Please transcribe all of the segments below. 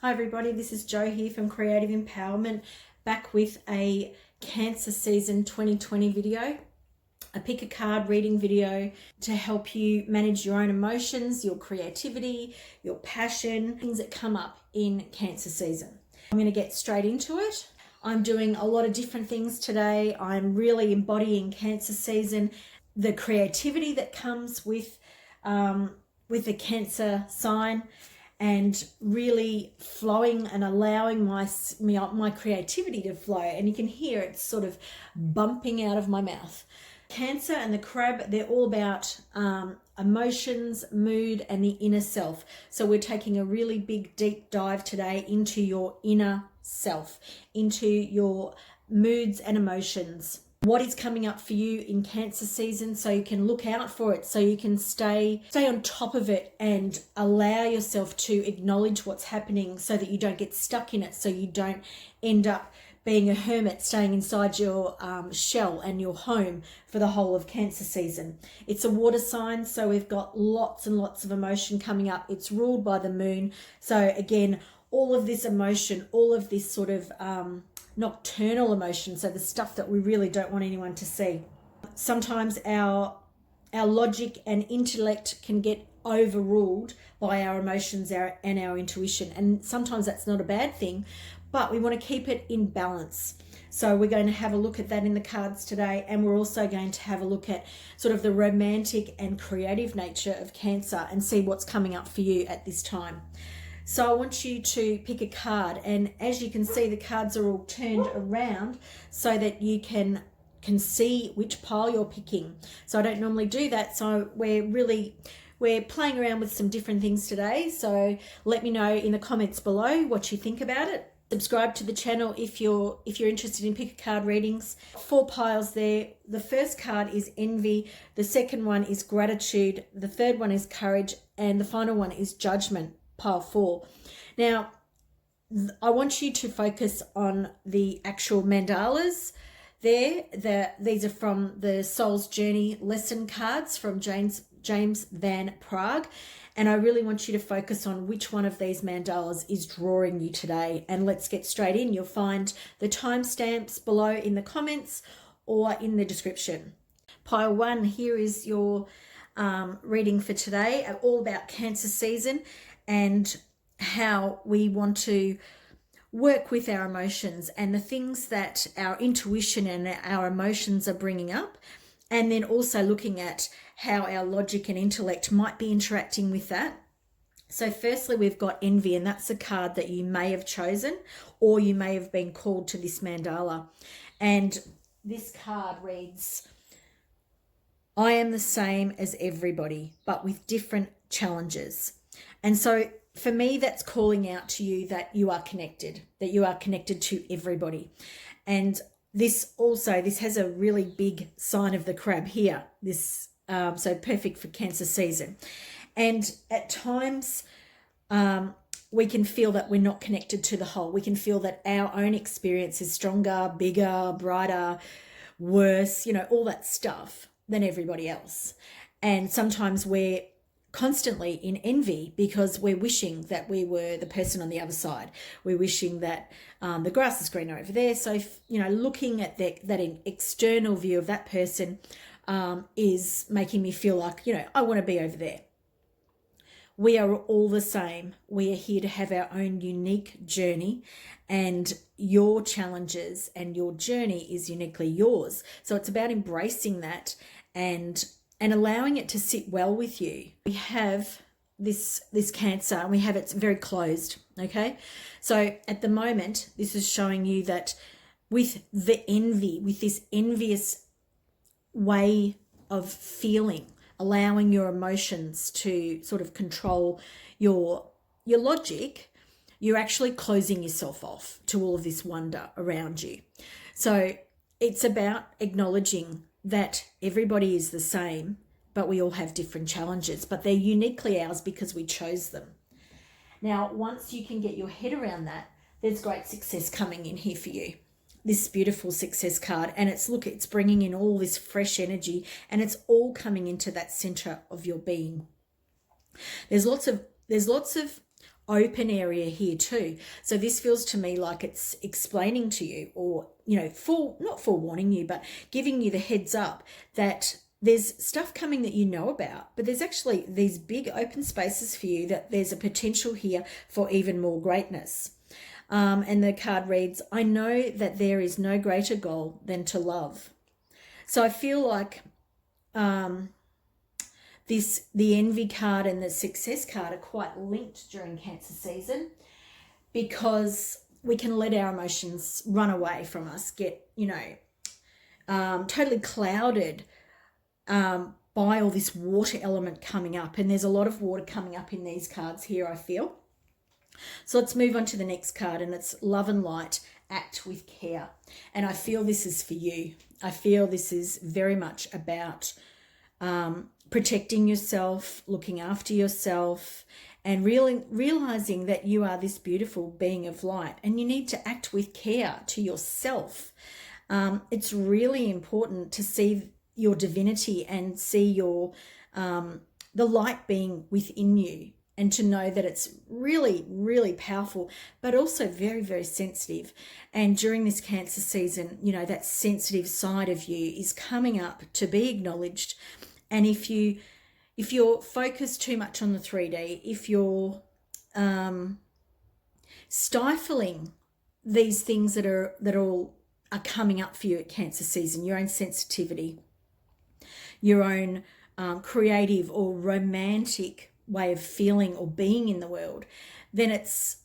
Hi everybody, this is Jo here from Creative Empowerment, back with a Cancer Season 2020 video, a pick a card reading video to help you manage your own emotions, your creativity, your passion, things that come up in Cancer Season. I'm going to get straight into it. I'm doing a lot of different things today. I'm really embodying Cancer Season, the creativity that comes with the Cancer sign, and really flowing and allowing my creativity to flow. And you can hear it sort of bumping out of my mouth. Cancer and the crab, they're all about emotions, mood, and the inner self. So we're taking a really big deep dive today into your inner self, into your moods and emotions. What is coming up for you in Cancer Season, so you can look out for it, so you can stay on top of it and allow yourself to acknowledge what's happening so that you don't get stuck in it, so you don't end up being a hermit staying inside your shell and your home for the whole of Cancer Season. It's a water sign, so we've got lots and lots of emotion coming up. It's ruled by the moon. So again, all of this emotion, all of this sort of nocturnal emotion, so the stuff that we really don't want anyone to see. Sometimes our logic and intellect can get overruled by our emotions and our intuition, and sometimes that's not a bad thing, but we want to keep it in balance. So we're going to have a look at that in the cards today, and we're also going to have a look at sort of the romantic and creative nature of Cancer and see what's coming up for you at this time. So I want you to pick a card, and as you can see, the cards are all turned around so that you can see which pile you're picking. So I don't normally do that, so we're playing around with some different things today. So let me know in the comments below what you think about it. Subscribe to the channel if you're interested in pick a card readings. 4 piles there. The first card is envy, the second one is gratitude, the third one is courage, and the final one is judgment. Pile 4. Now, I want you to focus on the actual mandalas there. These are from the Soul's Journey lesson cards from James Van Praagh. And I really want you to focus on which one of these mandalas is drawing you today. And let's get straight in. You'll find the timestamps below in the comments or in the description. Pile 1, here is your reading for today, all about Cancer Season and how we want to work with our emotions and the things that our intuition and our emotions are bringing up, and then also looking at how our logic and intellect might be interacting with that. So firstly, we've got envy, and that's a card that you may have chosen, or you may have been called to this mandala. And this card reads, I am the same as everybody, but with different challenges. And so for me, that's calling out to you that you are connected to everybody. And this has a really big sign of the crab here, so perfect for Cancer Season. And at times we can feel that we're not connected to the whole. We can feel that our own experience is stronger, bigger, brighter, worse, all that stuff than everybody else. And sometimes we're constantly in envy because we're wishing that we were the person on the other side. We're wishing that the grass is greener over there. So, looking at that external view of that person is making me feel like, I want to be over there. We are all the same. We are here to have our own unique journey, and your challenges and your journey is uniquely yours. So it's about embracing that and allowing it to sit well with you. We have this Cancer, and we have it very closed, okay? So at the moment, this is showing you that with this envious way of feeling, allowing your emotions to sort of control your logic, you're actually closing yourself off to all of this wonder around you. So it's about acknowledging that everybody is the same, but we all have different challenges, but they're uniquely ours because we chose them. Now, once you can get your head around that, there's great success coming in here for you. This beautiful success card, and it's bringing in all this fresh energy, and it's all coming into that center of your being. There's lots of open area here too. So this feels to me like it's explaining to you, or, you know, not forewarning you, but giving you the heads up that there's stuff coming that you know about, but there's actually these big open spaces for you, that there's a potential here for even more greatness. And the card reads, I know that there is no greater goal than to love. So I feel like the envy card and the success card are quite linked during Cancer season, because we can let our emotions run away from us, get, you know, totally clouded by all this water element coming up. And there's a lot of water coming up in these cards here, I feel. So let's move on to the next card, and it's love and light, act with care. And I feel this is for you. I feel this is very much about protecting yourself, looking after yourself, and really realizing that you are this beautiful being of light, and you need to act with care to yourself. It's really important to see your divinity and see your the light being within you, and to know that it's really, really powerful, but also very, very sensitive. And during this Cancer season, you know, that sensitive side of you is coming up to be acknowledged. And if you're focused too much on the 3D, if you're stifling these things that all are coming up for you at Cancer season, your own sensitivity, your own creative or romantic way of feeling or being in the world, then it's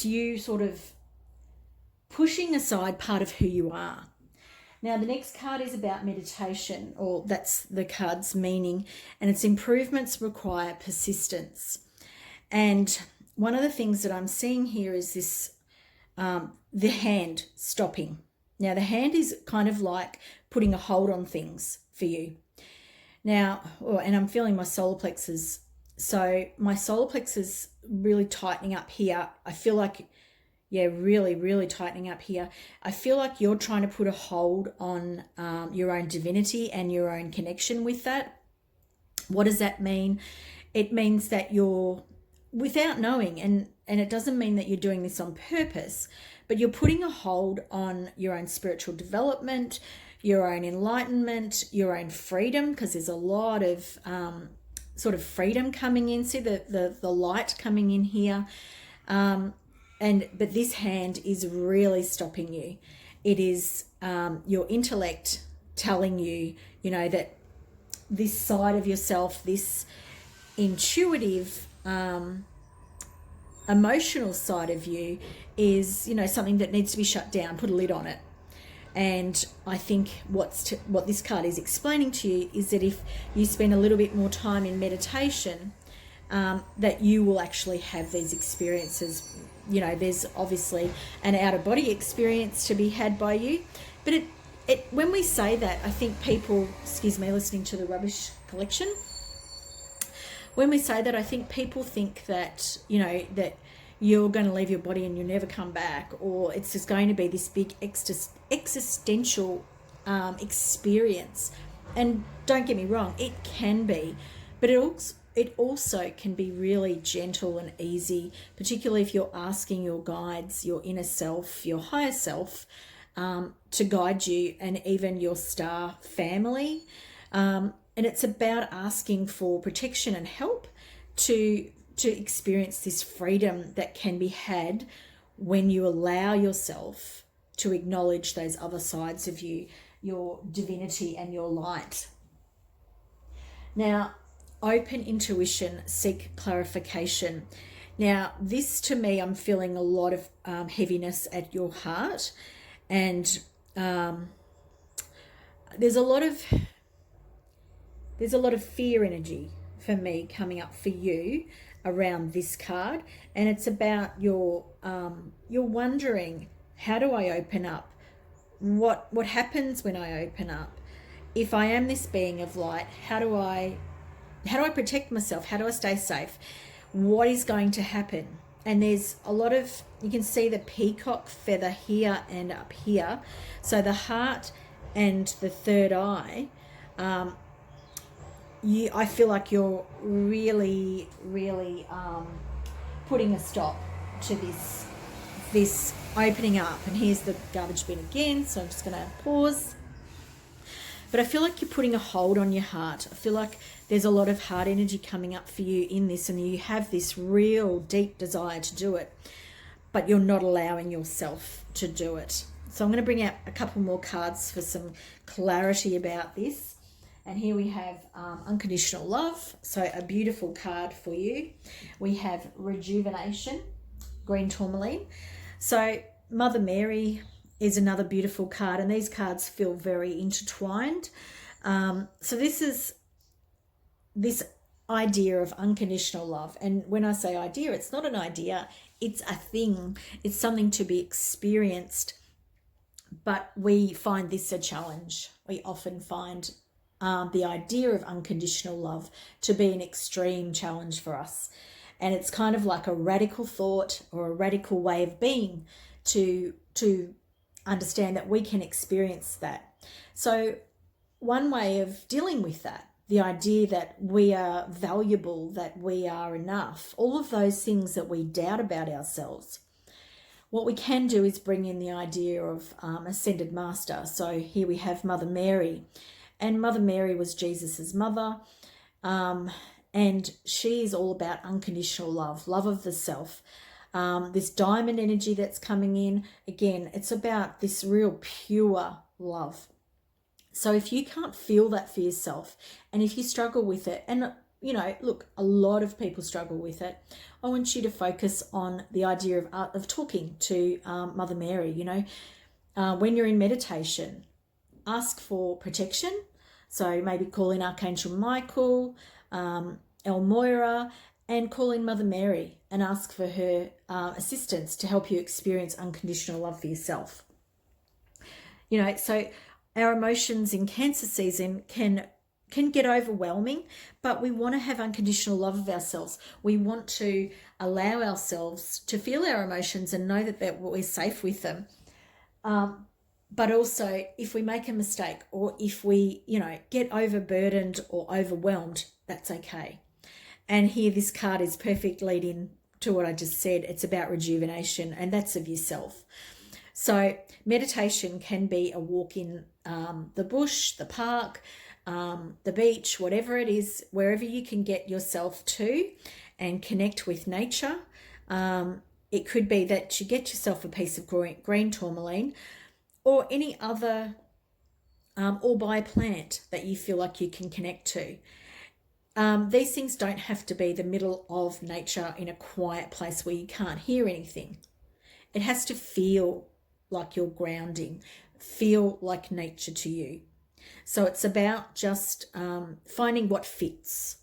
you sort of pushing aside part of who you are. Now, the next card is about meditation, or that's the card's meaning, and it's improvements require persistence. And one of the things that I'm seeing here is this, the hand stopping. Now, the hand is kind of like putting a hold on things for you. Now, and I'm feeling my solar plexus. So my solar plexus really tightening up here. I feel like, yeah, really, really tightening up here. I feel like you're trying to put a hold on your own divinity and your own connection with that. What does that mean? It means that you're, without knowing, and it doesn't mean that you're doing this on purpose, but you're putting a hold on your own spiritual development, your own enlightenment, your own freedom, because there's a lot of sort of freedom coming in. See the light coming in here. But this hand is really stopping you. It is your intellect telling you, you know, that this side of yourself, this intuitive, emotional side of you is, you know, something that needs to be shut down, put a lid on it. And I think what this card is explaining to you is that if you spend a little bit more time in meditation, that you will actually have these experiences. You know, there's obviously an out-of-body experience to be had by you. But it when we say that, I think people, excuse me, listening to the rubbish collection, when we say that, I think people think that, you know, that you're going to leave your body and you'll never come back, or it's just going to be this big existential experience. And don't get me wrong, it can be, but it also can be really gentle and easy, particularly if you're asking your guides, your inner self, your higher self, to guide you, and even your star family. And it's about asking for protection and help to experience this freedom that can be had when you allow yourself to acknowledge those other sides of you, your divinity and your light. Now, open intuition, seek clarification. Now, this to me, I'm feeling a lot of heaviness at your heart, and there's a lot of fear energy for me coming up for you around this card, and it's about you're wondering, how do I open up? What happens when I open up? If I am this being of light, how do I protect myself? How do I stay safe? What is going to happen? And there's a lot of, you can see the peacock feather here and up here. So the heart and the third eye I feel like you're really, really putting a stop to this opening up. And here's the garbage bin again, so I'm just going to pause. But I feel like you're putting a hold on your heart. I feel like there's a lot of heart energy coming up for you in this, and you have this real deep desire to do it, but you're not allowing yourself to do it. So I'm going to bring out a couple more cards for some clarity about this. And here we have unconditional love. So a beautiful card for you. We have rejuvenation, green tourmaline. So Mother Mary is another beautiful card, and these cards feel very intertwined. So this is this idea of unconditional love. And when I say idea, it's not an idea, it's a thing. It's something to be experienced. But we find this a challenge. We often find the idea of unconditional love to be an extreme challenge for us. And it's kind of like a radical thought or a radical way of being to understand that we can experience that. So one way of dealing with that, the idea that we are valuable, that we are enough, all of those things that we doubt about ourselves, what we can do is bring in the idea of ascended master. So here we have Mother Mary, and Mother Mary was Jesus's mother, and she is all about unconditional love, love of the self. This diamond energy that's coming in, again, it's about this real pure love. So if you can't feel that for yourself, and if you struggle with it, and look, a lot of people struggle with it, I want you to focus on the idea of talking to Mother Mary. When you're in meditation, ask for protection. So maybe call in Archangel Michael, El Moira, and call in Mother Mary and ask for her assistance to help you experience unconditional love for yourself. So our emotions in Cancer season can get overwhelming, but we want to have unconditional love of ourselves. We want to allow ourselves to feel our emotions and know that we're safe with them. But also, if we make a mistake or if we, get overburdened or overwhelmed, that's okay. And here this card is perfect lead in to what I just said. It's about rejuvenation, and that's of yourself. So meditation can be a walk in the bush, the park, the beach, whatever it is, wherever you can get yourself to and connect with nature. It could be that you get yourself a piece of green tourmaline or any other, or buy a plant that you feel like you can connect to. These things don't have to be the middle of nature in a quiet place where you can't hear anything. It has to feel like you're grounding, feel like nature to you. So it's about just finding what fits.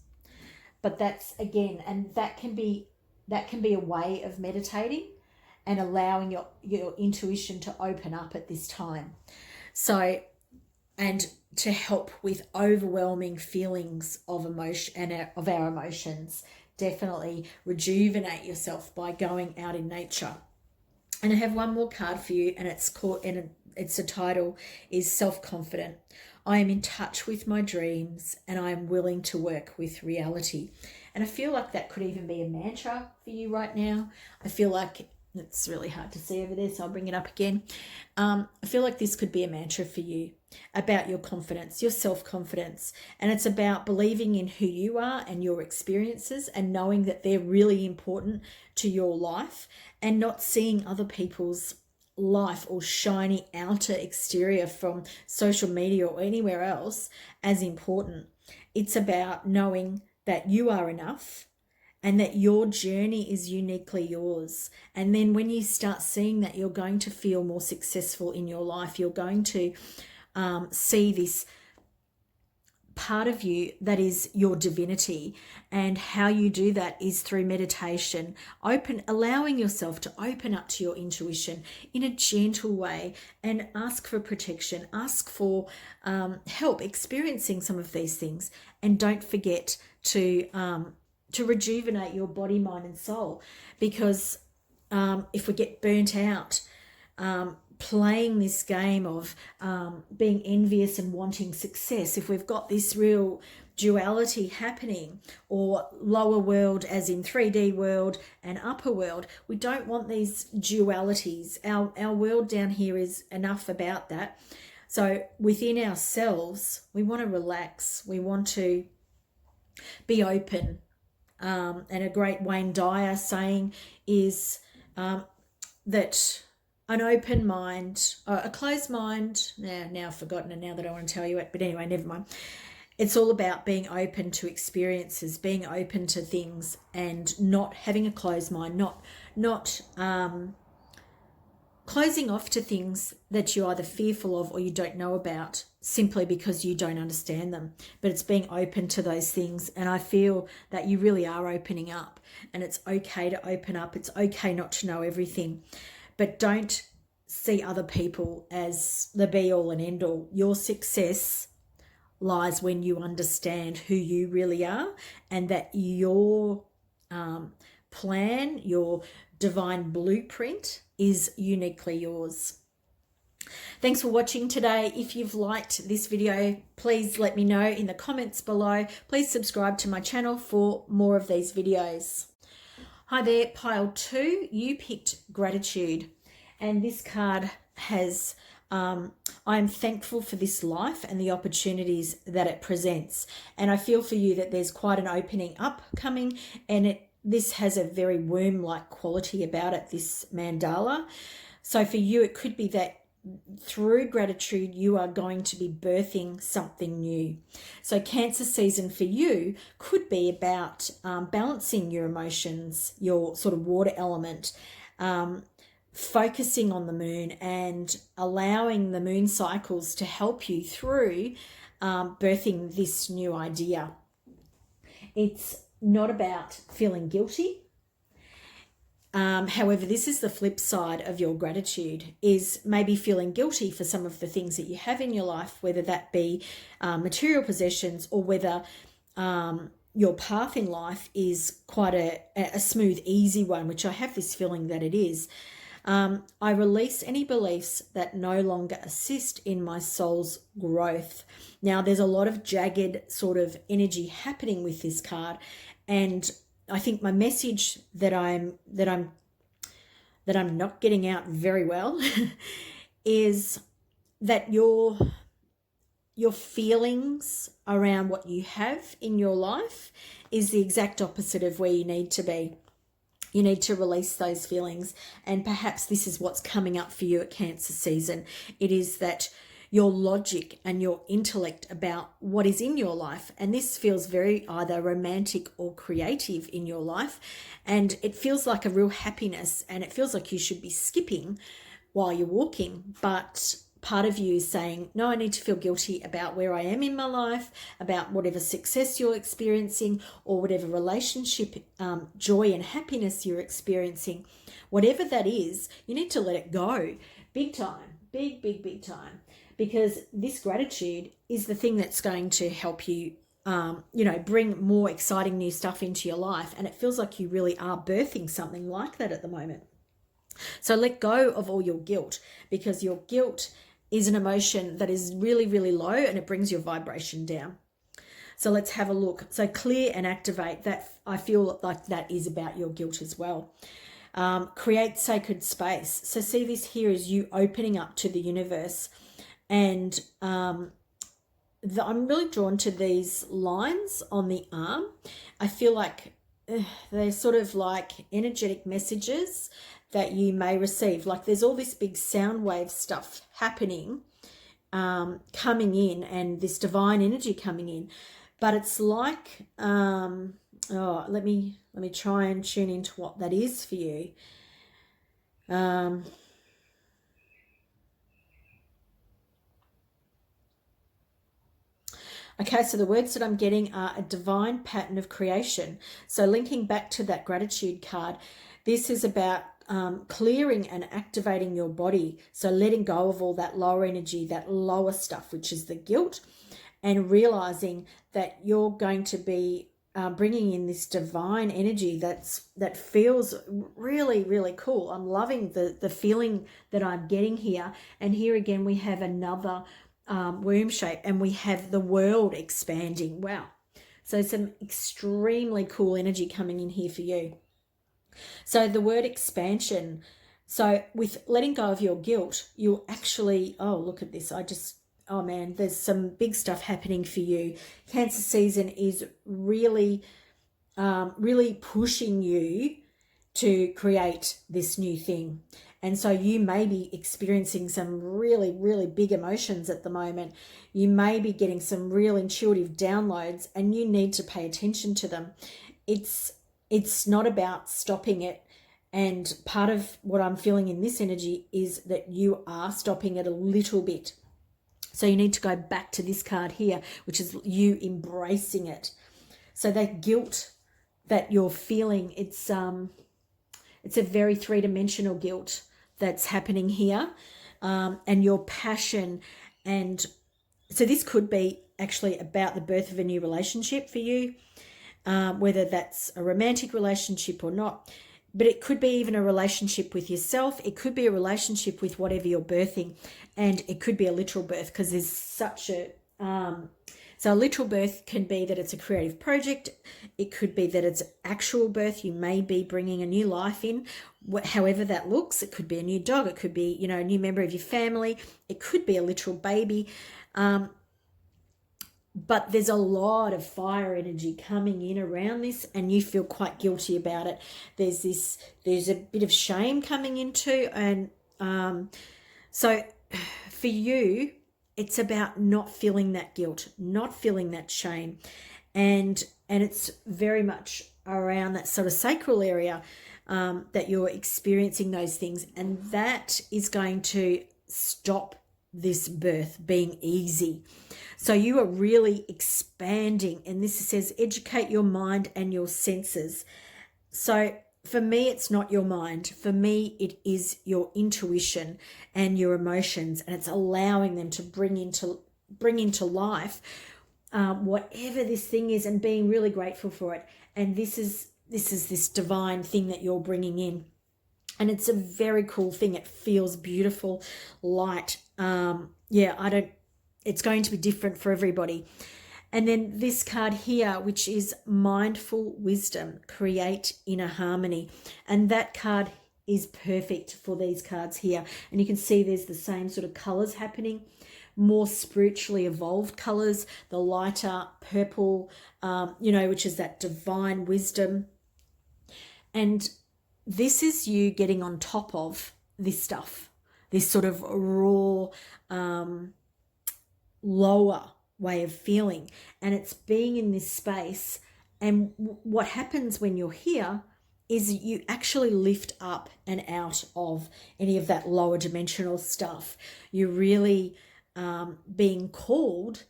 But that's, again, and that can be a way of meditating and allowing your intuition to open up at this time. So, and to help with overwhelming feelings of emotion and of our emotions, definitely rejuvenate yourself by going out in nature. And I have one more card for you, and it's a title is Self-Confident. I am in touch with my dreams and I am willing to work with reality. And I feel like that could even be a mantra for you right now. I feel like it's really hard to see over there, so I'll bring it up again. I feel like this could be a mantra for you about your confidence, your self-confidence. And it's about believing in who you are and your experiences and knowing that they're really important to your life and not seeing other people's life or shiny outer exterior from social media or anywhere else as important. It's about knowing that you are enough and that your journey is uniquely yours. And then when you start seeing that, you're going to feel more successful in your life. You're going to see this part of you that is your divinity, and how you do that is through meditation, allowing yourself to open up to your intuition in a gentle way and ask for protection, ask for help experiencing some of these things. And don't forget to rejuvenate your body, mind and soul, because if we get burnt out playing this game of being envious and wanting success, if we've got this real duality happening, or lower world as in 3D world and upper world, we don't want these dualities. Our world down here is enough about that. So within ourselves, we want to relax. We want to be open. And a great Wayne Dyer saying is that an open mind, a closed mind, now I've forgotten it now that I want to tell you it, but anyway, never mind. It's all about being open to experiences, being open to things, and not having a closed mind, not closing off to things that you're either fearful of or you don't know about simply because you don't understand them. But it's being open to those things. And I feel that you really are opening up, and it's okay to open up. It's okay not to know everything, but don't see other people as the be all and end all. Your success lies when you understand who you really are, and that your plan, your divine blueprint is uniquely yours. Thanks for watching today. If you've liked this video, please let me know in the comments below. Please subscribe to my channel for more of these videos. Hi there, pile 2, you picked gratitude, and this card has I'm thankful for this life and the opportunities that it presents. And I feel for you that there's quite an opening up coming, and this has a very womb-like quality about it, this mandala. So for you, it could be that through gratitude, you are going to be birthing something new. So Cancer season for you could be about balancing your emotions, your sort of water element, focusing on the moon and allowing the moon cycles to help you through birthing this new idea. It's not about feeling guilty. However, this is the flip side of your gratitude, is maybe feeling guilty for some of the things that you have in your life, whether that be material possessions, or whether your path in life is quite a smooth, easy one, which I have this feeling that it is. I release any beliefs that no longer assist in my soul's growth. Now, there's a lot of jagged sort of energy happening with this card, and I think my message that I'm not getting out very well is that your feelings around what you have in your life is the exact opposite of where you need to be. You need to release those feelings, and perhaps this is what's coming up for you at Cancer season. It is that your logic and your intellect about what is in your life, and this feels very either romantic or creative in your life, and it feels like a real happiness, and it feels like you should be skipping while you're walking, but part of you is saying, no, I need to feel guilty about where I am in my life, about whatever success you're experiencing, or whatever relationship, joy and happiness you're experiencing. Whatever that is, you need to let it go big time, big time, because this gratitude is the thing that's going to help you, bring more exciting new stuff into your life. And it feels like you really are birthing something like that at the moment. So let go of all your guilt, because your guilt is an emotion that is really, really low, and it brings your vibration down. So let's have a look. So clear and activate that. I feel like that is about your guilt as well. Create sacred space. So see this here as you opening up to the universe. And I'm really drawn to these lines on the arm. I feel like they're sort of like energetic messages that you may receive. Like there's all this big sound wave stuff happening, coming in, and this divine energy coming in. But it's like, let me try and tune into what that is for you. Okay, so the words that I'm getting are a divine pattern of creation. So linking back to that gratitude card, this is about clearing and activating your body. So letting go of all that lower energy, that lower stuff, which is the guilt, and realizing that you're going to be bringing in this divine energy that feels really, really cool. I'm loving the feeling that I'm getting here. And here again, we have another womb shape, and we have the world expanding. Wow. So some extremely cool energy coming in here for you. So the word expansion. So with letting go of your guilt, you'll actually, oh, look at this. Oh man, there's some big stuff happening for you. Cancer season is really, really pushing you to create this new thing. And so you may be experiencing some really, really big emotions at the moment. You may be getting some real intuitive downloads, and you need to pay attention to them. It's not about stopping it. And part of what I'm feeling in this energy is that you are stopping it a little bit. So you need to go back to this card here, which is you embracing it. So that guilt that you're feeling, it's a very three-dimensional guilt that's happening here, and your passion. And so this could be actually about the birth of a new relationship for you, whether that's a romantic relationship or not. But it could be even a relationship with yourself. It could be a relationship with whatever you're birthing. And it could be a literal birth, because there's such a... So a literal birth can be that it's a creative project. It could be that it's actual birth. You may be bringing a new life in, however that looks. It could be a new dog. It could be, a new member of your family. It could be a literal baby. But there's a lot of fire energy coming in around this, and you feel quite guilty about it. There's a bit of shame coming into, and so for you, it's about not feeling that guilt, not feeling that shame, and it's very much around that sort of sacral area that you're experiencing those things, and that is going to stop this birth being easy. So you are really expanding, and this says educate your mind and your senses. So for me, it's not your mind. For me, it is your intuition and your emotions, and it's allowing them to bring into life whatever this thing is, and being really grateful for it. And this is this divine thing that you're bringing in. And it's a very cool thing. It feels beautiful, light. It's going to be different for everybody. And then this card here, which is mindful wisdom, create inner harmony. And that card is perfect for these cards here. And you can see there's the same sort of colors happening, more spiritually evolved colors, the lighter purple, which is that divine wisdom. And this is you getting on top of this stuff, this sort of raw, lower way of feeling. And it's being in this space. And what happens when you're here is you actually lift up and out of any of that lower dimensional stuff. You're really being called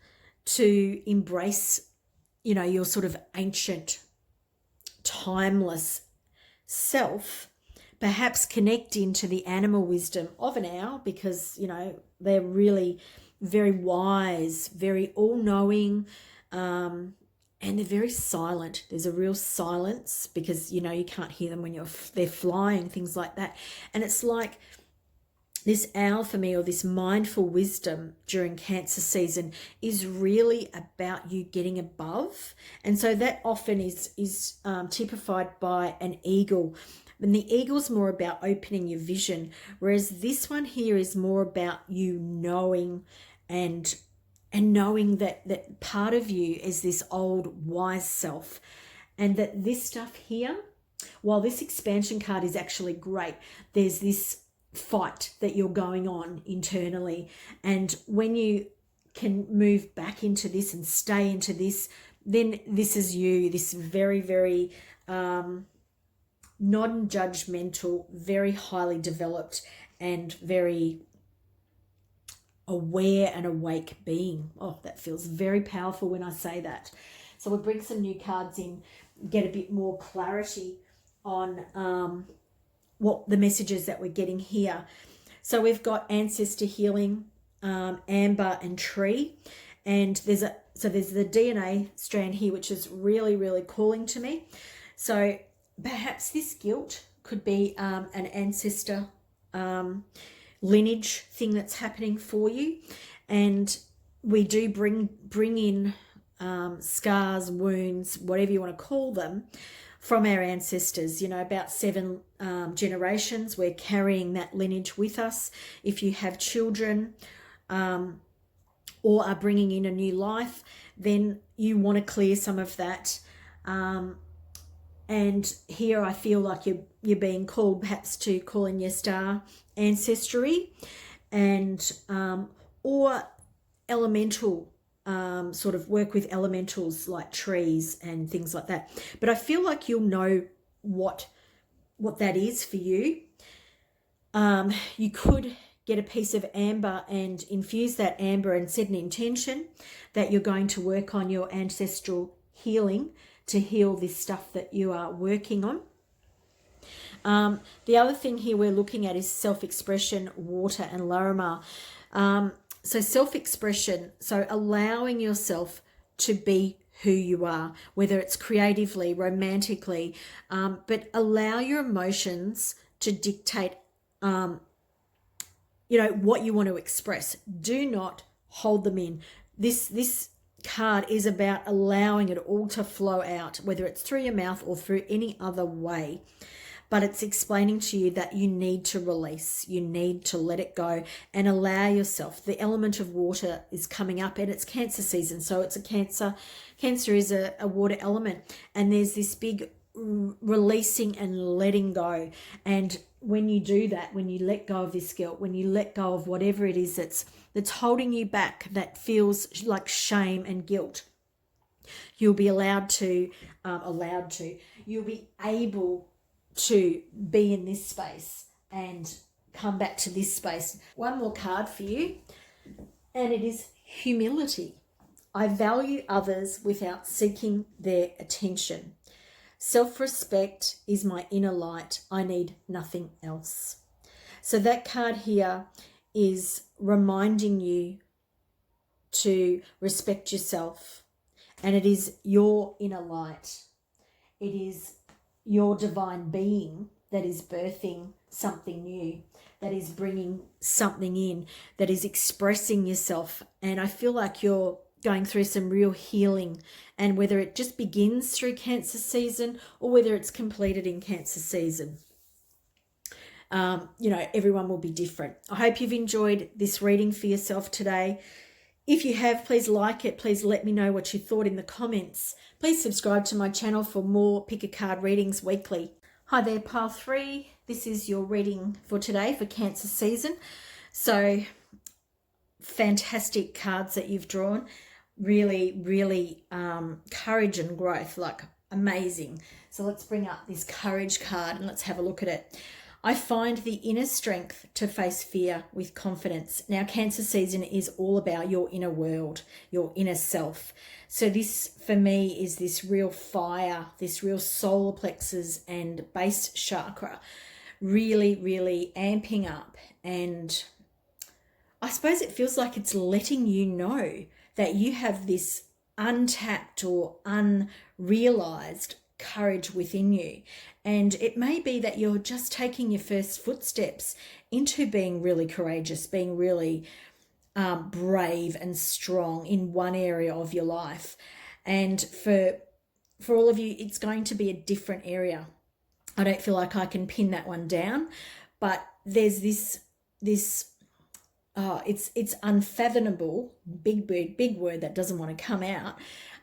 to embrace, your sort of ancient, timeless self, perhaps connect into the animal wisdom of an owl, because they're really very wise, very all-knowing, and they're very silent. There's a real silence, because you can't hear them when they're flying, things like that. And it's like this owl for me, or this mindful wisdom during Cancer season, is really about you getting above. And so that often is typified by an eagle. And the eagle's more about opening your vision, whereas this one here is more about you knowing and knowing that part of you is this old wise self, and that this stuff here, while this expansion card is actually great, there's this fight that you're going on internally. And when you can move back into this and stay into this, then this is you, this very, very non-judgmental, very highly developed and very aware and awake being. Oh, that feels very powerful when I say that. So we'll bring some new cards in, get a bit more clarity on what the messages that we're getting here. So we've got ancestor healing, amber and tree, and there's so there's the DNA strand here, which is really, really calling to me. So perhaps this guilt could be an ancestor lineage thing that's happening for you. And we do bring in scars, wounds, whatever you want to call them, from our ancestors. You know, about 7 generations, we're carrying that lineage with us. If you have children or are bringing in a new life, then you want to clear some of that. And here I feel like you're being called perhaps to call in your star ancestry, and or elemental, sort of work with elementals like trees and things like that. But I feel like you'll know what that is for you. You could get a piece of amber and infuse that amber and set an intention that you're going to work on your ancestral healing to heal this stuff that you are working on. The other thing here we're looking at is self-expression, water and Larimar. So self-expression, so allowing yourself to be who you are, whether it's creatively, romantically, but allow your emotions to dictate, what you want to express. Do not hold them in. This card is about allowing it all to flow out, whether it's through your mouth or through any other way. But it's explaining to you that you need to release, you need to let it go and allow yourself. The element of water is coming up, and it's Cancer season. So it's a Cancer. Cancer is a water element. And there's this big releasing and letting go. And when you do that, when you let go of this guilt, when you let go of whatever it is that's holding you back, that feels like shame and guilt, you'll be you'll be able to be in this space and come back to this space. One more card for you, and it is humility. I value others without seeking their attention. Self-respect is my inner light. I need nothing else. So that card here is reminding you to respect yourself, and it is your inner light. It is your divine being that is birthing something new, that is bringing something in, that is expressing yourself. And I feel like you're going through some real healing, and whether it just begins through Cancer season or whether it's completed in Cancer season, everyone will be different. I hope you've enjoyed this reading for yourself today. If you have, please like it. Please let me know what you thought in the comments. Please subscribe to my channel for more pick a card readings weekly. Hi there, pile 3. This is your reading for today for Cancer season. So fantastic cards that you've drawn. Really, really courage and growth, like amazing. So let's bring up this courage card and let's have a look at it. I find the inner strength to face fear with confidence. Now, Cancer season is all about your inner world, your inner self. So this, for me, is this real fire, this real solar plexus and base chakra, really, really amping up. And I suppose it feels like it's letting you know that you have this untapped or unrealized courage within you. And it may be that you're just taking your first footsteps into being really courageous, being really brave and strong in one area of your life. And for all of you, it's going to be a different area. I don't feel like I can pin that one down, but there's this it's unfathomable, big word that doesn't want to come out,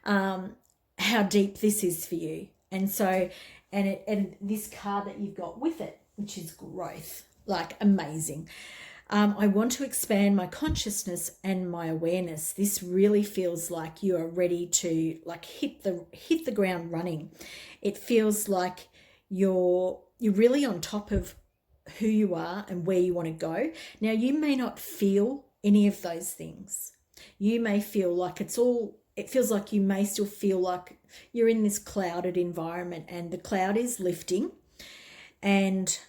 how deep this is for you. And so, and this card that you've got with it, which is growth, like amazing. I want to expand my consciousness and my awareness. This really feels like you are ready to like hit the ground running. It feels like you're really on top of who you are and where you want to go. Now, you may not feel any of those things. You may feel like it feels like you may still feel like you're in this clouded environment, and the cloud is lifting, and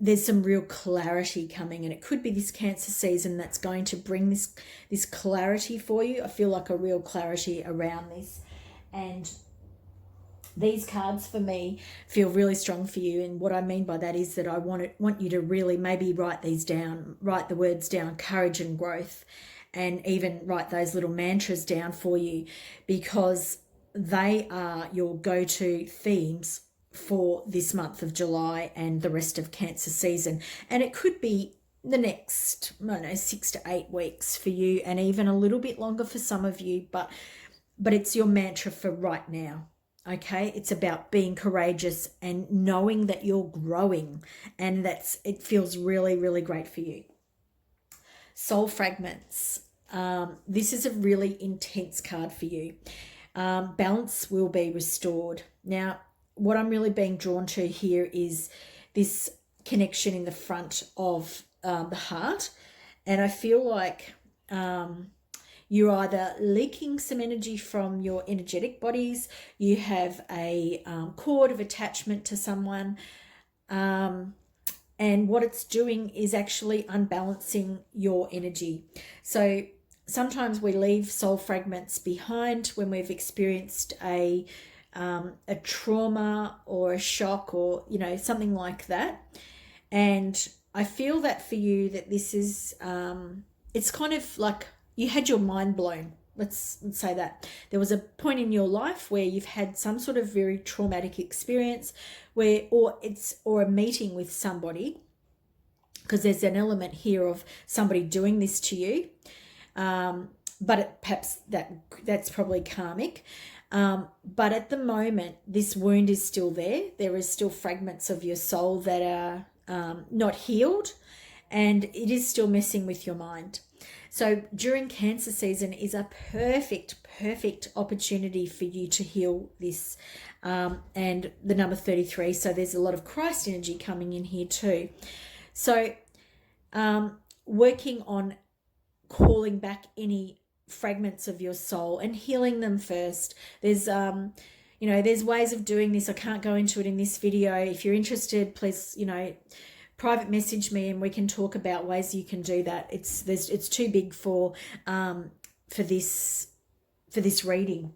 there's some real clarity coming, and it could be this Cancer season that's going to bring this clarity for you. I feel like a real clarity around this, and these cards for me feel really strong for you. And what I mean by that is that I want you to really maybe write these down, write the words down, courage and growth, and even write those little mantras down for you, because they are your go-to themes for this month of July and the rest of Cancer season. And it could be the next, I don't know, 6 to 8 weeks for you, and even a little bit longer for some of you, but it's your mantra for right now. Okay, it's about being courageous and knowing that you're growing, and it feels really, really great for you. Soul fragments. This is a really intense card for you. Balance will be restored. Now, what I'm really being drawn to here is this connection in the front of the heart, and I feel like you're either leaking some energy from your energetic bodies, you have a cord of attachment to someone, and what it's doing is actually unbalancing your energy. So sometimes we leave soul fragments behind when we've experienced a trauma or a shock, or something like that. And I feel that for you, that this is it's kind of like you had your mind blown. Let's say that there was a point in your life where you've had some sort of very traumatic experience, or a meeting with somebody, because there's an element here of somebody doing this to you, but perhaps that's probably karmic. But at the moment, this wound is still there. There is still fragments of your soul that are not healed, and it is still messing with your mind. So during Cancer season is a perfect opportunity for you to heal this. And the number 33, so there's a lot of Christ energy coming in here too. So working on calling back any fragments of your soul and healing them first. There's there's ways of doing this. I can't go into it in this video. If you're interested, please private message me and we can talk about ways you can do that. It's too big for this reading.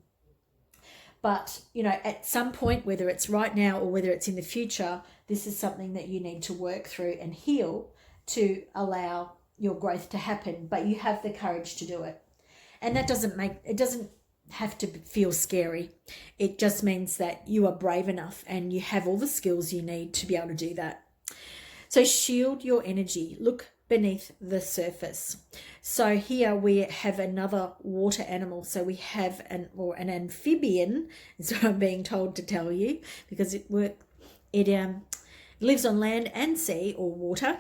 But at some point, whether it's right now or whether it's in the future, this is something that you need to work through and heal to allow your growth to happen. But you have the courage to do it. And that doesn't have to feel scary. It just means that you are brave enough and you have all the skills you need to be able to do that. So shield your energy. Look beneath the surface. So here we have another water animal. So we have an amphibian, is what I'm being told to tell you, because it lives on land and sea or water.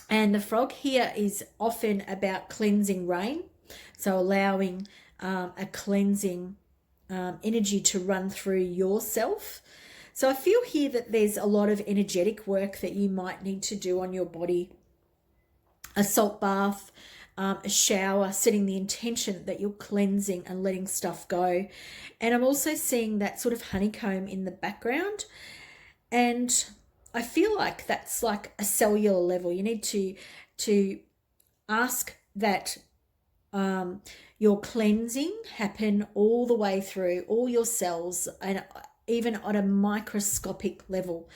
And the frog here is often about cleansing rain. So allowing a cleansing energy to run through yourself. So I feel here that there's a lot of energetic work that you might need to do on your body. A salt bath, a shower, setting the intention that you're cleansing and letting stuff go. And I'm also seeing that sort of honeycomb in the background. And I feel like that's like a cellular level. You need to ask that your cleansing happen all the way through all your cells, and even on a microscopic level,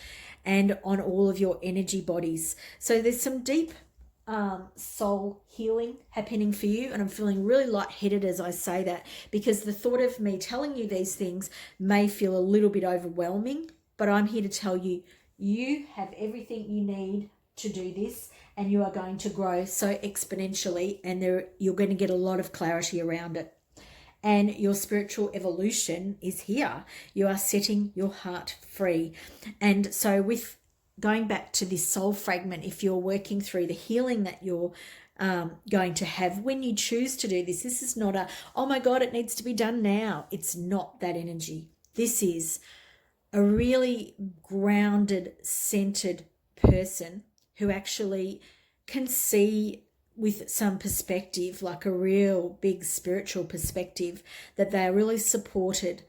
and on all of your energy bodies. So there's some deep soul healing happening for you, and I'm feeling really lightheaded as I say that, because the thought of me telling you these things may feel a little bit overwhelming, but I'm here to tell you, you have everything you need to do this, and you are going to grow so exponentially, and you're going to get a lot of clarity around it. And your spiritual evolution is here. You are setting your heart free. And so with going back to this soul fragment, if you're working through the healing that you're going to have when you choose to do this, this is not oh my God, it needs to be done now. It's not that energy. This is a really grounded, centered person who actually can see with some perspective, like a real big spiritual perspective, that they are really supported,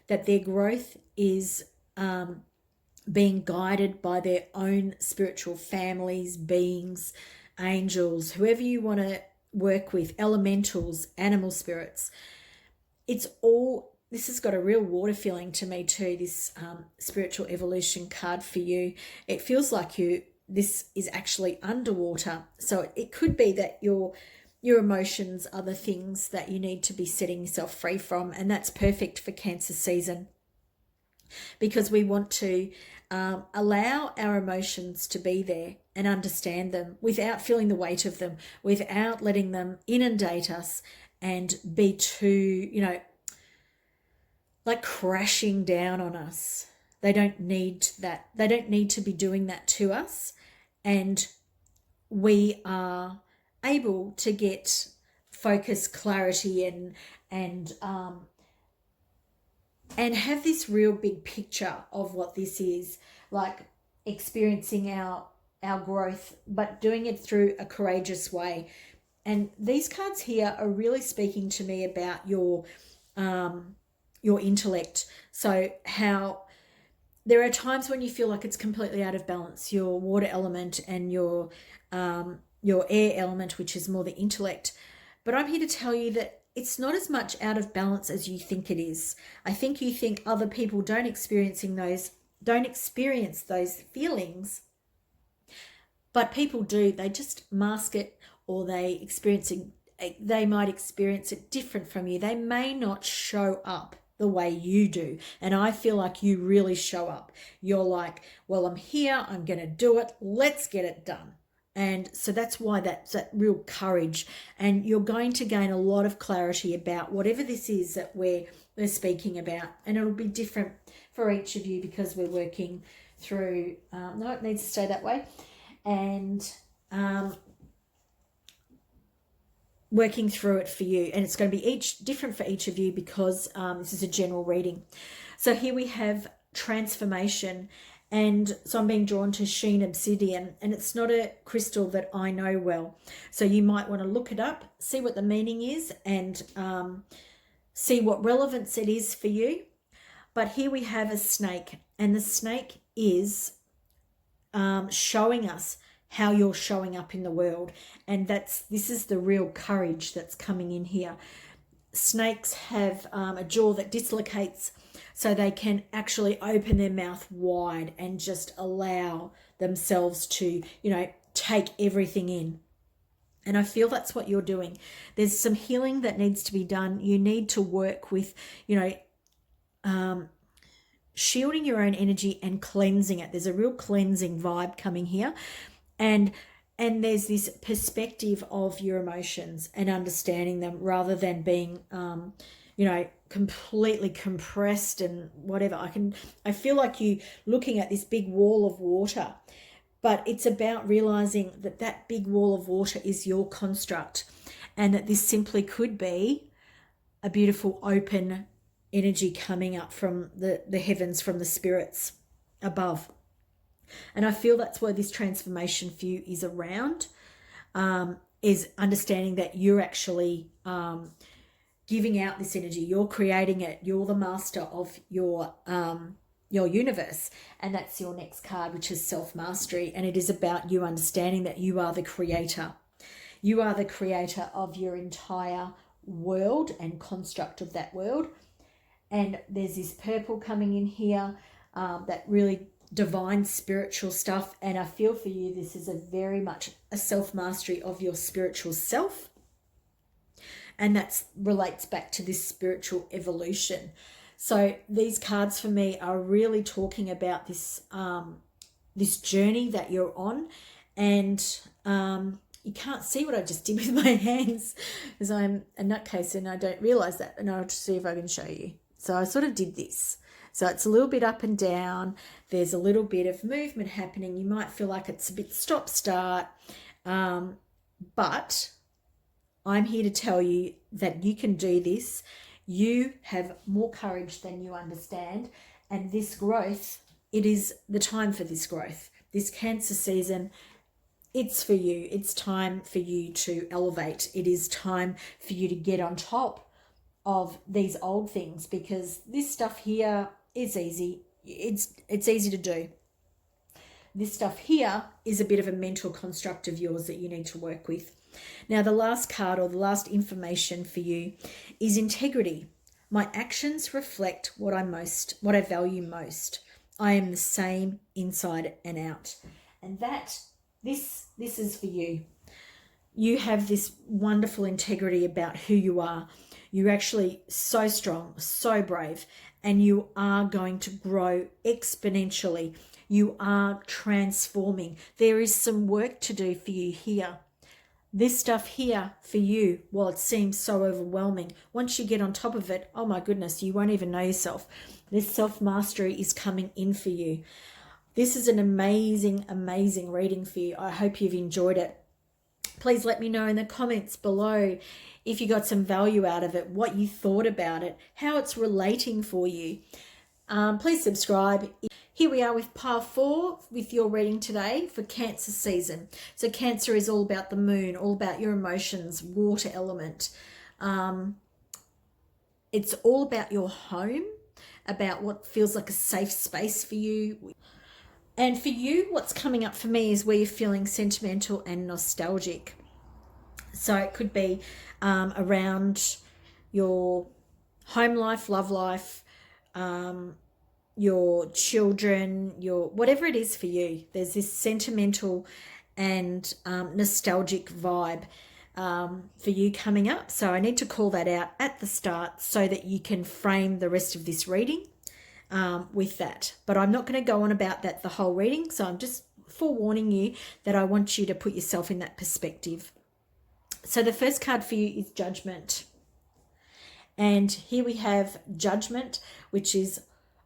that their growth is being guided by their own spiritual families, beings, angels, whoever you want to work with, elementals, animal spirits. It's all, this has got a real water feeling to me too, this spiritual evolution card for you. It feels like this is actually underwater. So it could be that your emotions are the things that you need to be setting yourself free from, and that's perfect for Cancer season, because we want to allow our emotions to be there and understand them without feeling the weight of them, without letting them inundate us and be too, like crashing down on us. They don't need that. They don't need to be doing that to us. And we are able to get focus, clarity, and have this real big picture of what this is, like experiencing our growth, but doing it through a courageous way. And these cards here are really speaking to me about your intellect. So how there are times when you feel like it's completely out of balance, your water element and your air element, which is more the intellect. But I'm here to tell you that it's not as much out of balance as you think it is. I think you think other people don't experience those feelings, but people do. They just mask it, or they might experience it different from you. They may not show up the way you do. And I feel like you really show up. You're like, well, I'm here, I'm going to do it. Let's get it done. And so that's why that's that real courage. And you're going to gain a lot of clarity about whatever this is that we're speaking about. And it'll be different for each of you because we're working through, no, it needs to stay that way. And working through it for you. And it's going to be different for each of you because this is a general reading. So here we have transformation. And so I'm being drawn to sheen obsidian, and it's not a crystal that I know well. So you might want to look it up, see what the meaning is, and see what relevance it is for you. But here we have a snake, and the snake is showing us how you're showing up in the world. And this is the real courage that's coming in here. Snakes have a jaw that dislocates, so they can actually open their mouth wide and just allow themselves to, take everything in. And I feel that's what you're doing. There's some healing that needs to be done. You need to work with, shielding your own energy and cleansing it. There's a real cleansing vibe coming here. And there's this perspective of your emotions and understanding them rather than being, completely compressed and whatever. I feel like you looking at this big wall of water, but it's about realizing that big wall of water is your construct, and that this simply could be a beautiful open energy coming up from the heavens, from the spirits above. And I feel that's where this transformation for you is around, is understanding that you're actually giving out this energy. You're creating it. You're the master of your universe. And that's your next card, which is self-mastery. And it is about you understanding that you are the creator. You are the creator of your entire world and construct of that world. And there's this purple coming in here, that really divine spiritual stuff. And I feel for you, this is very much a self-mastery of your spiritual self. And that relates back to this spiritual evolution. So these cards for me are really talking about this this journey that you're on. And you can't see what I just did with my hands because I'm a nutcase and I don't realise that. And I'll just see if I can show you. So I sort of did this. So it's a little bit up and down. There's a little bit of movement happening. You might feel like it's a bit stop-start. But I'm here to tell you that you can do this. You have more courage than you understand. And this growth, it is the time for this growth. This Cancer season, it's for you. It's time for you to elevate. It is time for you to get on top of these old things, because this stuff here is easy. it's easy to do. This stuff here is a bit of a mental construct of yours that you need to work with. Now, the last card or the last information for you is integrity. My actions reflect what I value most. I am the same inside and out. And this is for you. You have this wonderful integrity about who you are. You're actually so strong, so brave, and you are going to grow exponentially. You are transforming. There is some work to do for you here. This stuff here for you, while it seems so overwhelming, once you get on top of it, oh my goodness, you won't even know yourself. This self-mastery is coming in for you. This is an amazing, amazing reading for you. I hope you've enjoyed it. Please let me know in the comments below if you got some value out of it, what you thought about it, how it's relating for you. Please subscribe. Here we are with part 4 with your reading today for Cancer season. So Cancer is all about the moon, all about your emotions, water element. It's all about your home, about what feels like a safe space for you. And for you, what's coming up for me is where you're feeling sentimental and nostalgic. So it could be around your home life, love life, your children, your whatever it is for you. There's this sentimental and nostalgic vibe for you coming up. So I need to call that out at the start so that you can frame the rest of this reading with that. But I'm not going to go on about that the whole reading. So I'm just forewarning you that I want you to put yourself in that perspective. So the first card for you is Judgment. And here we have Judgment, which is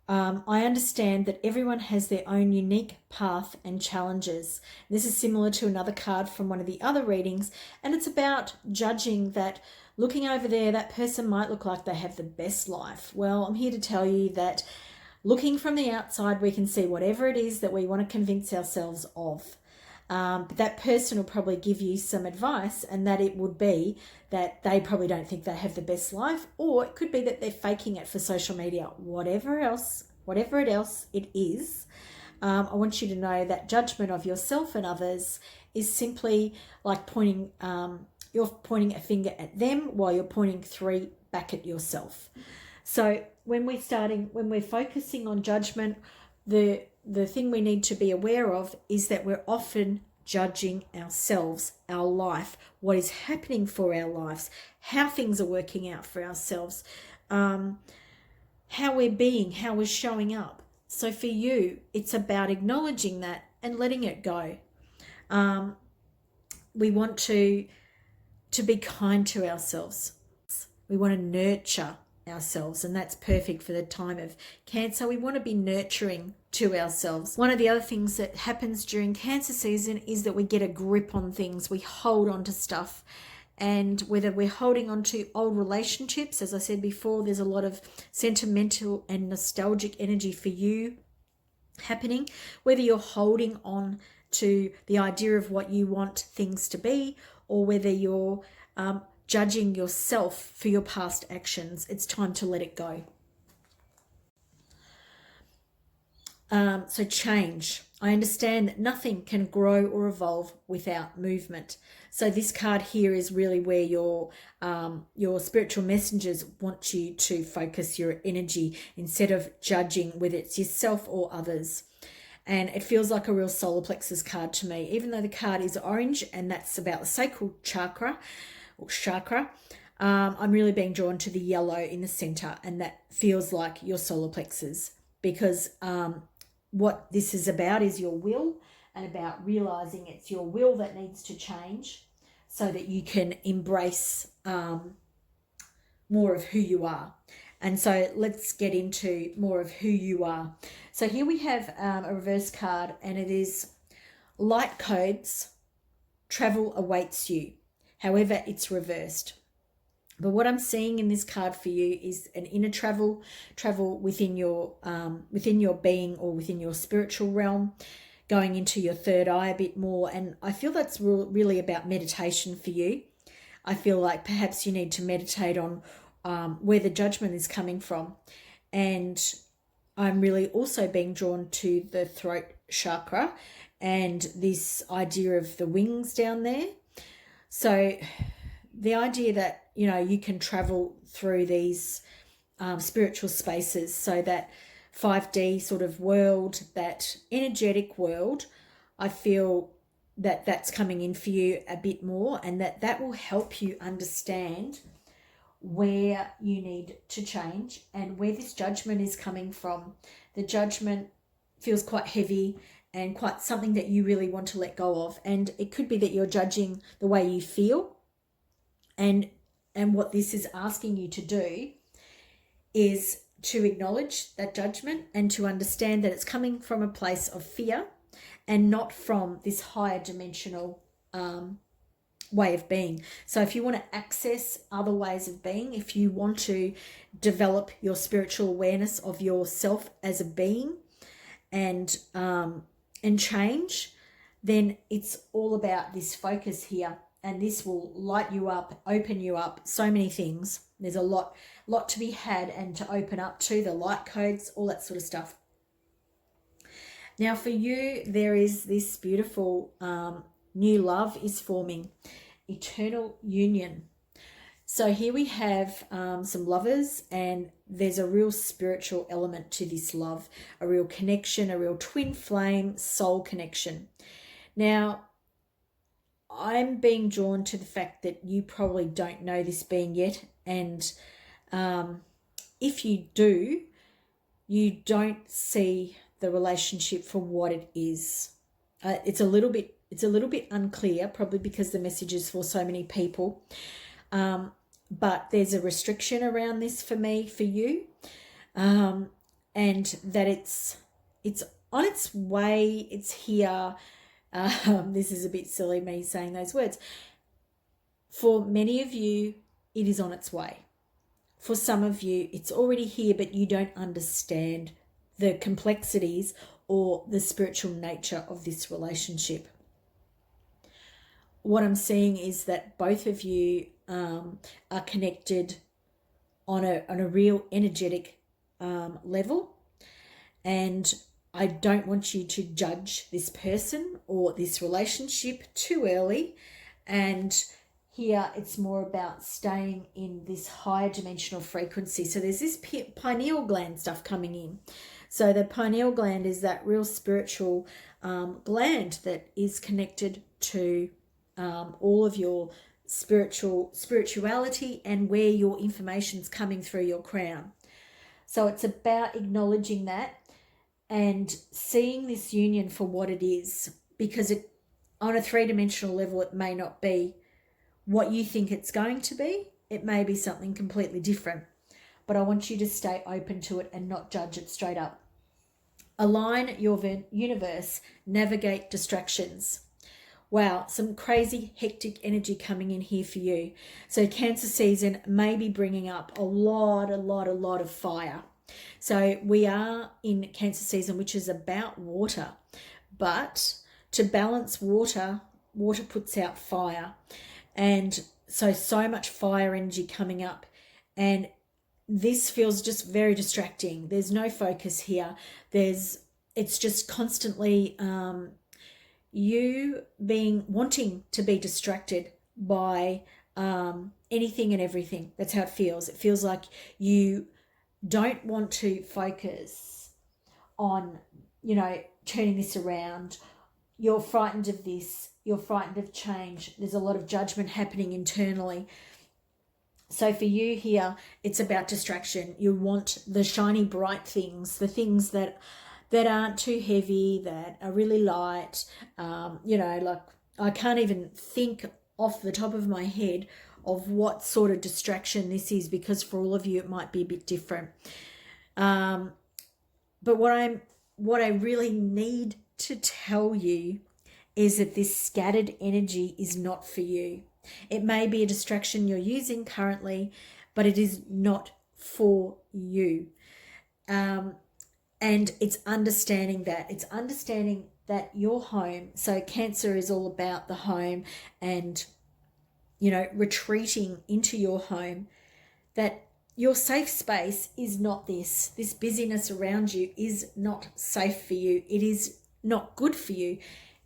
I understand that everyone has their own unique path and challenges. This is similar to another card from one of the other readings, and it's about judging that looking over there, that person might look like they have the best life. Well, I'm here to tell you that looking from the outside, we can see whatever it is that we want to convince ourselves of. But that person will probably give you some advice, and that it would be that they probably don't think they have the best life, or it could be that they're faking it for social media. Whatever else it is, I want you to know that judgment of yourself and others is simply like you're pointing a finger at them while you're pointing 3 back at yourself. So when we're focusing on judgment, the thing we need to be aware of is that we're often judging ourselves, our life, what is happening for our lives, how things are working out for ourselves, how we're being, how we're showing up. So for you, it's about acknowledging that and letting it go. We want to be kind to ourselves. We want to nurture ourselves, and that's perfect for the time of Cancer. We want to be nurturing to ourselves. One of the other things that happens during Cancer season is that we get a grip on things. We hold on to stuff, and whether we're holding on to old relationships, as I said before, there's a lot of sentimental and nostalgic energy for you happening, whether you're holding on to the idea of what you want things to be, or whether you're judging yourself for your past actions. It's time to let it go. So change. I understand that nothing can grow or evolve without movement. So this card here is really where your spiritual messengers want you to focus your energy instead of judging whether it's yourself or others. And it feels like a real solar plexus card to me, even though the card is orange and that's about the sacral chakra or chakra. I'm really being drawn to the yellow in the center, and that feels like your solar plexus, because what this is about is your will, and about realizing it's your will that needs to change so that you can embrace more of who you are. And so let's get into more of who you are. So here we have a reverse card, and it is light codes, travel awaits you. However, it's reversed. But what I'm seeing in this card for you is an inner travel within your being, or within your spiritual realm, going into your third eye a bit more. And I feel that's really about meditation for you. I feel like perhaps you need to meditate on where the judgment is coming from, and I'm really also being drawn to the throat chakra and this idea of the wings down there. So the idea that, you know, you can travel through these spiritual spaces, so that 5D sort of world, that energetic world, I feel that that's coming in for you a bit more, and that will help you understand where you need to change and where this judgment is coming from. The judgment feels quite heavy and quite something that you really want to let go of. And it could be that you're judging the way you feel. And what this is asking you to do is to acknowledge that judgment and to understand that it's coming from a place of fear and not from this higher dimensional way of being. So if you want to access other ways of being, if you want to develop your spiritual awareness of yourself as a being and change, then it's all about this focus here, and this will light you up, open you up, so many things. There's a lot to be had and to open up to, the light codes, all that sort of stuff. Now for you, there is this beautiful new love is forming, eternal union. So here we have some lovers, and there's a real spiritual element to this love, a real connection, a real twin flame soul connection. Now, I'm being drawn to the fact that you probably don't know this being yet, and if you do, you don't see the relationship for what it is. It's a little bit unclear, probably because the message is for so many people. But there's a restriction around this for me, for you, and that it's on its way. It's here. This is a bit silly, me saying those words. For many of you, it is on its way. For some of you, it's already here, but you don't understand the complexities or the spiritual nature of this relationship. What I'm seeing is that both of you are connected on a real energetic level, and I don't want you to judge this person or this relationship too early. And here it's more about staying in this higher dimensional frequency. So there's this pineal gland stuff coming in. So the pineal gland is that real spiritual gland that is connected to all of your spirituality and where your information's coming through your crown. So it's about acknowledging that and seeing this union for what it is, because it, on a three-dimensional level, it may not be what you think it's going to be. It may be something completely different, but I want you to stay open to it and not judge it straight up. Align your universe, navigate distractions. Wow, some crazy hectic energy coming in here for you. So Cancer season may be bringing up a lot of fire. So we are in Cancer season, which is about water, but to balance water puts out fire. And so much fire energy coming up, and this feels just very distracting. There's no focus here. It's just constantly you wanting to be distracted by anything and everything. That's how it feels. It feels like you don't want to focus on, turning this around. You're frightened of this. You're frightened of change. There's a lot of judgment happening internally. So for you here, it's about distraction. You want the shiny, bright things, the things that aren't too heavy, that are really light. Like I can't even think off the top of my head of what sort of distraction this is, because for all of you it might be a bit different. But what I really need to tell you is that this scattered energy is not for you. It may be a distraction you're using currently, but it is not for you. And it's understanding that. It's understanding that your home, so Cancer is all about the home and, retreating into your home, that your safe space is not this. This busyness around you is not safe for you. It is not good for you.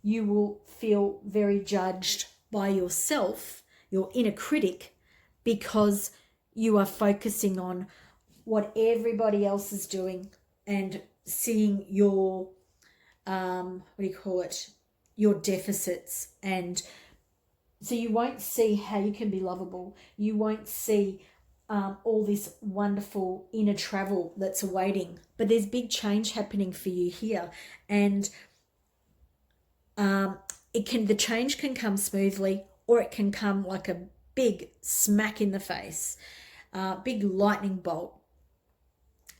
You will feel very judged by yourself, your inner critic, because you are focusing on what everybody else is doing and seeing your, your deficits. And so you won't see how you can be lovable. You won't see all this wonderful inner travel that's awaiting. But there's big change happening for you here. And the change can come smoothly, or it can come like a big smack in the face, big lightning bolt,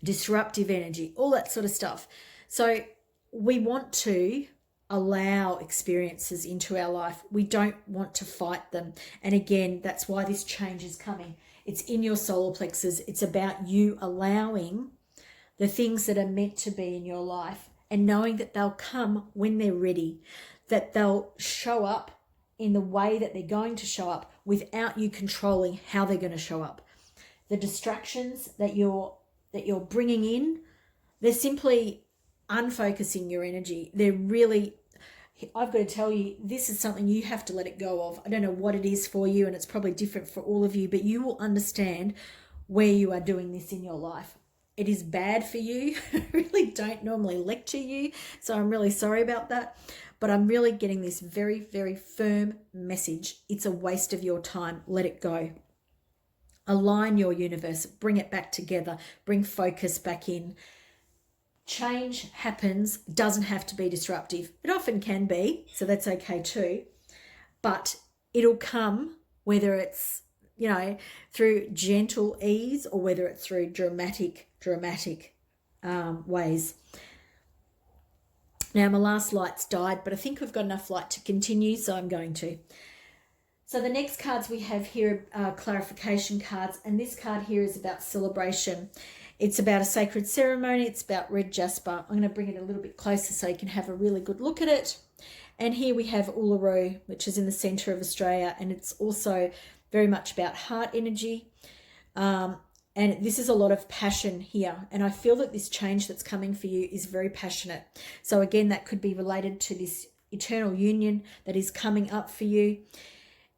disruptive energy, all that sort of stuff. So we want to allow experiences into our life. We don't want to fight them. And again, that's why this change is coming. It's in your solar plexus. It's about you allowing the things that are meant to be in your life and knowing that they'll come when they're ready, that they'll show up in the way that they're going to show up without you controlling how they're going to show up. The distractions that you're bringing in, they're simply unfocusing your energy. They're really, I've got to tell you, this is something you have to let it go of. I don't know what it is for you, and it's probably different for all of you, but you will understand where you are doing this in your life. It is bad for you. I really don't normally lecture you, so I'm really sorry about that. But I'm really getting this very, very firm message. It's a waste of your time. Let it go. Align your universe. Bring it back together. Bring focus back in. Change happens, doesn't have to be disruptive. It often can be, so that's okay too. But it'll come, whether it's, through gentle ease or whether it's through dramatic ways. Now, my last light's died, but I think we've got enough light to continue, so I'm going to. So the next cards we have here are clarification cards, and this card here is about celebration. It's about a sacred ceremony. It's about red jasper. I'm going to bring it a little bit closer so you can have a really good look at it. And here we have Uluru, which is in the centre of Australia, and it's also very much about heart energy. And this is a lot of passion here. And I feel that this change that's coming for you is very passionate. So again, that could be related to this eternal union that is coming up for you.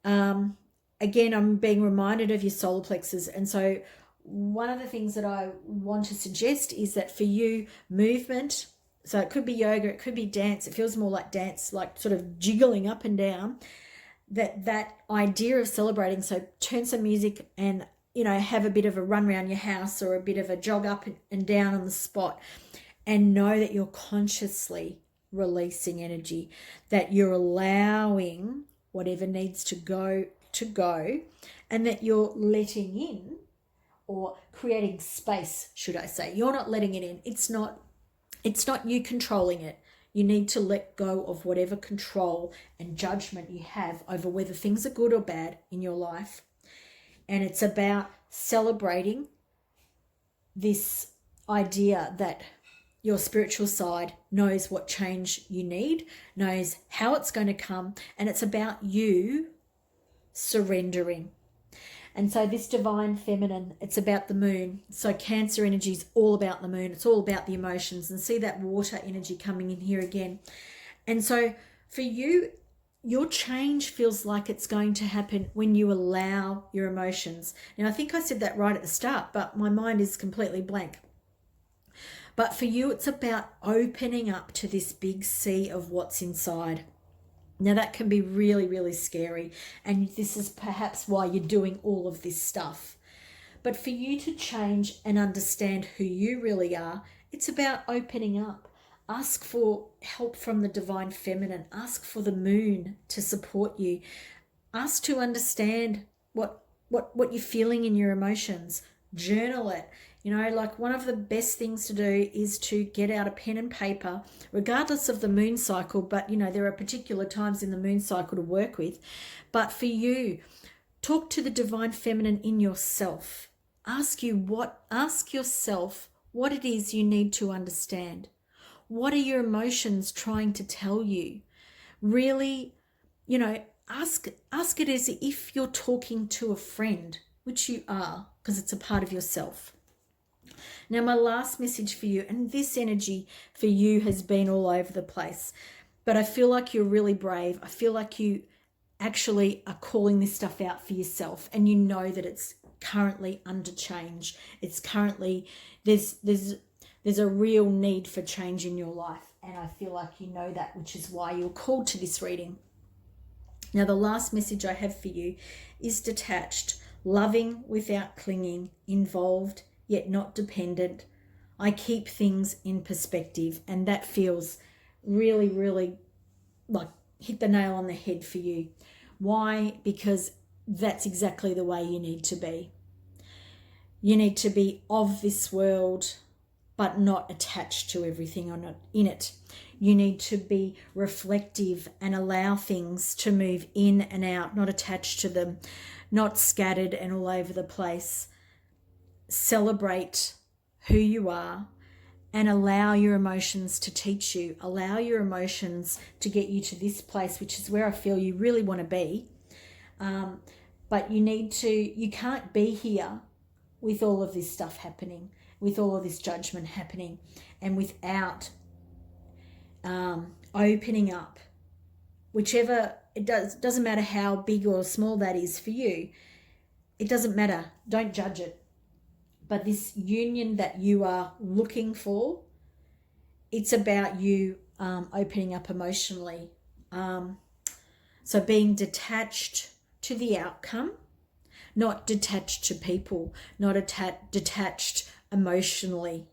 Again, I'm being reminded of your solar plexus. And so one of the things that I want to suggest is that for you, movement, so it could be yoga, it could be dance. It feels more like dance, like sort of jiggling up and down. That idea of celebrating. So turn some music and have a bit of a run around your house or a bit of a jog up and down on the spot, and know that you're consciously releasing energy, that you're allowing whatever needs to go, and that you're letting in, or creating space, should I say. You're not letting it in. It's not you controlling it. You need to let go of whatever control and judgment you have over whether things are good or bad in your life. And it's about celebrating this idea that your spiritual side knows what change you need, knows how it's going to come, and it's about you surrendering. And so this divine feminine, it's about the moon. So Cancer energy is all about the moon. It's all about the emotions. And see that water energy coming in here again. And so for you, your change feels like it's going to happen when you allow your emotions. Now, I think I said that right at the start, but my mind is completely blank. But for you, it's about opening up to this big sea of what's inside. Now, that can be really, really scary. And this is perhaps why you're doing all of this stuff. But for you to change and understand who you really are, it's about opening up. Ask for help from the divine feminine. Ask for the moon to support you. Ask to understand what you're feeling in your emotions. Journal it. Like one of the best things to do is to get out a pen and paper, regardless of the moon cycle. But, there are particular times in the moon cycle to work with. But for you, talk to the divine feminine in yourself. Ask yourself what it is you need to understand. What are your emotions trying to tell you? Really, ask it as if you're talking to a friend, which you are. because it's a part of yourself. Now, my last message for you, and this energy for you has been all over the place, but I feel like you're really brave. I feel like you actually are calling this stuff out for yourself, and you know that it's currently under change. It's currently, there's a real need for change in your life, and I feel like you know that, which is why you're called to this reading. Now, the last message I have for you is detached, loving without clinging, involved yet not dependent. I keep things in perspective, and that feels really, really like hit the nail on the head for you. Why? Because that's exactly the way you need to be. You need to be of this world, but not attached to everything or not in it. You need to be reflective and allow things to move in and out, not attached to them, not scattered and all over the place. Celebrate who you are and allow your emotions to teach you. Allow your emotions to get you to this place, which is where I feel you really want to be. But you can't be here with all of this stuff happening, with all of this judgment happening, and without opening up. Whichever it doesn't matter how big or small that is for you. It doesn't matter. Don't judge it. But this union that you are looking for, it's about you opening up emotionally. So being detached to the outcome, not detached to people, not detached emotionally,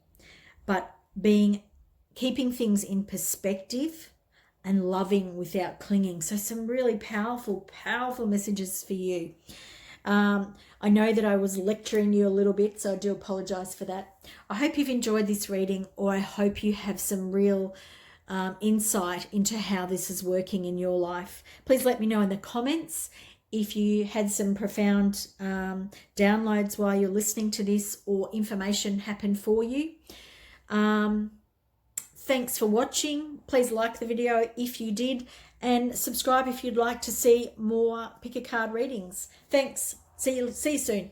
but keeping things in perspective and loving without clinging. So some really powerful, powerful messages for you. I know that I was lecturing you a little bit, so I do apologize for that. I hope you've enjoyed this reading, or I hope you have some real insight into how this is working in your life. Please let me know in the comments if you had some profound downloads while you're listening to this, or information happened for you. Thanks for watching. Please like the video if you did, and subscribe if you'd like to see more pick a card readings. Thanks. See you soon.